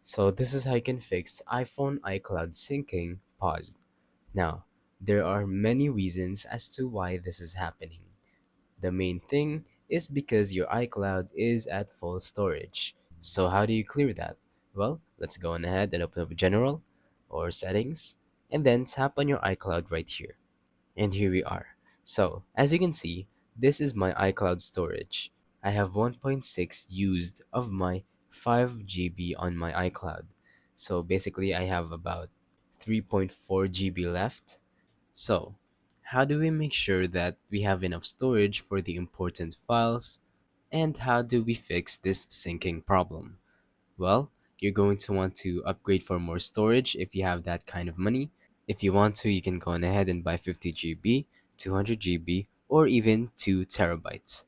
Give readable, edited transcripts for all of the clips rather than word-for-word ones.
So this is how you can fix iPhone iCloud syncing paused. Now, there are many reasons as to why this is happening. The main thing is because your iCloud is at full storage. So how do you clear that? Well, let's go on ahead and open up General or Settings and then tap on your iCloud right here. And here we are. So, as you can see, this is my iCloud storage. I have 1.6 used of my 5 GB on my iCloud. So basically I have about 3.4 GB left. So, how do we make sure that we have enough storage for the important files? And how do we fix this syncing problem? Well, you're going to want to upgrade for more storage if you have that kind of money. If you want to, you can go on ahead and buy 50 GB, 200 GB, or even 2 terabytes.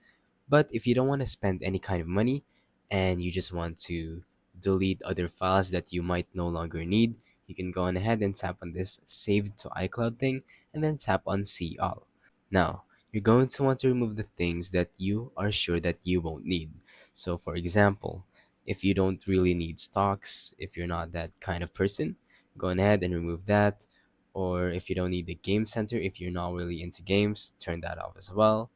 But if you don't want to spend any kind of money and you just want to delete other files that you might no longer need, you can go on ahead and tap on this Save to iCloud thing and then tap on See All. Now, you're going to want to remove the things that you are sure that you won't need. So, for example, if you don't really need stocks, if you're not that kind of person, go on ahead and remove that. Or if you don't need the game center, if you're not really into games, turn that off as well.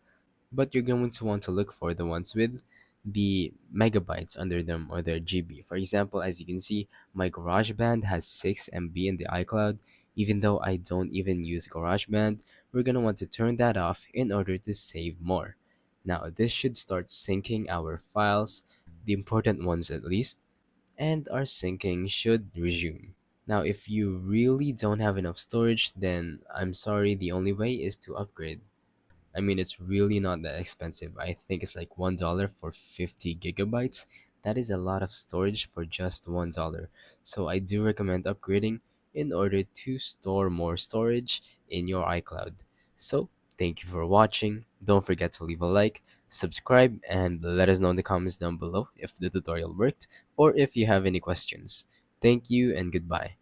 But you're going to want to look for the ones with the megabytes under them or their GB. For example, as you can see, my GarageBand has 6 MB in the iCloud. Even though I don't even use GarageBand, we're going to want to turn that off in order to save more. Now, this should start syncing our files, the important ones at least, and our syncing should resume. Now, if you really don't have enough storage, then I'm sorry, the only way is to upgrade. I mean, it's really not that expensive. I think it's like $1 for 50 gigabytes. That is a lot of storage for just $1. So I do recommend upgrading in order to store more storage in your iCloud. So thank you for watching. Don't forget to leave a like, subscribe, and let us know in the comments down below if the tutorial worked or if you have any questions. Thank you and goodbye.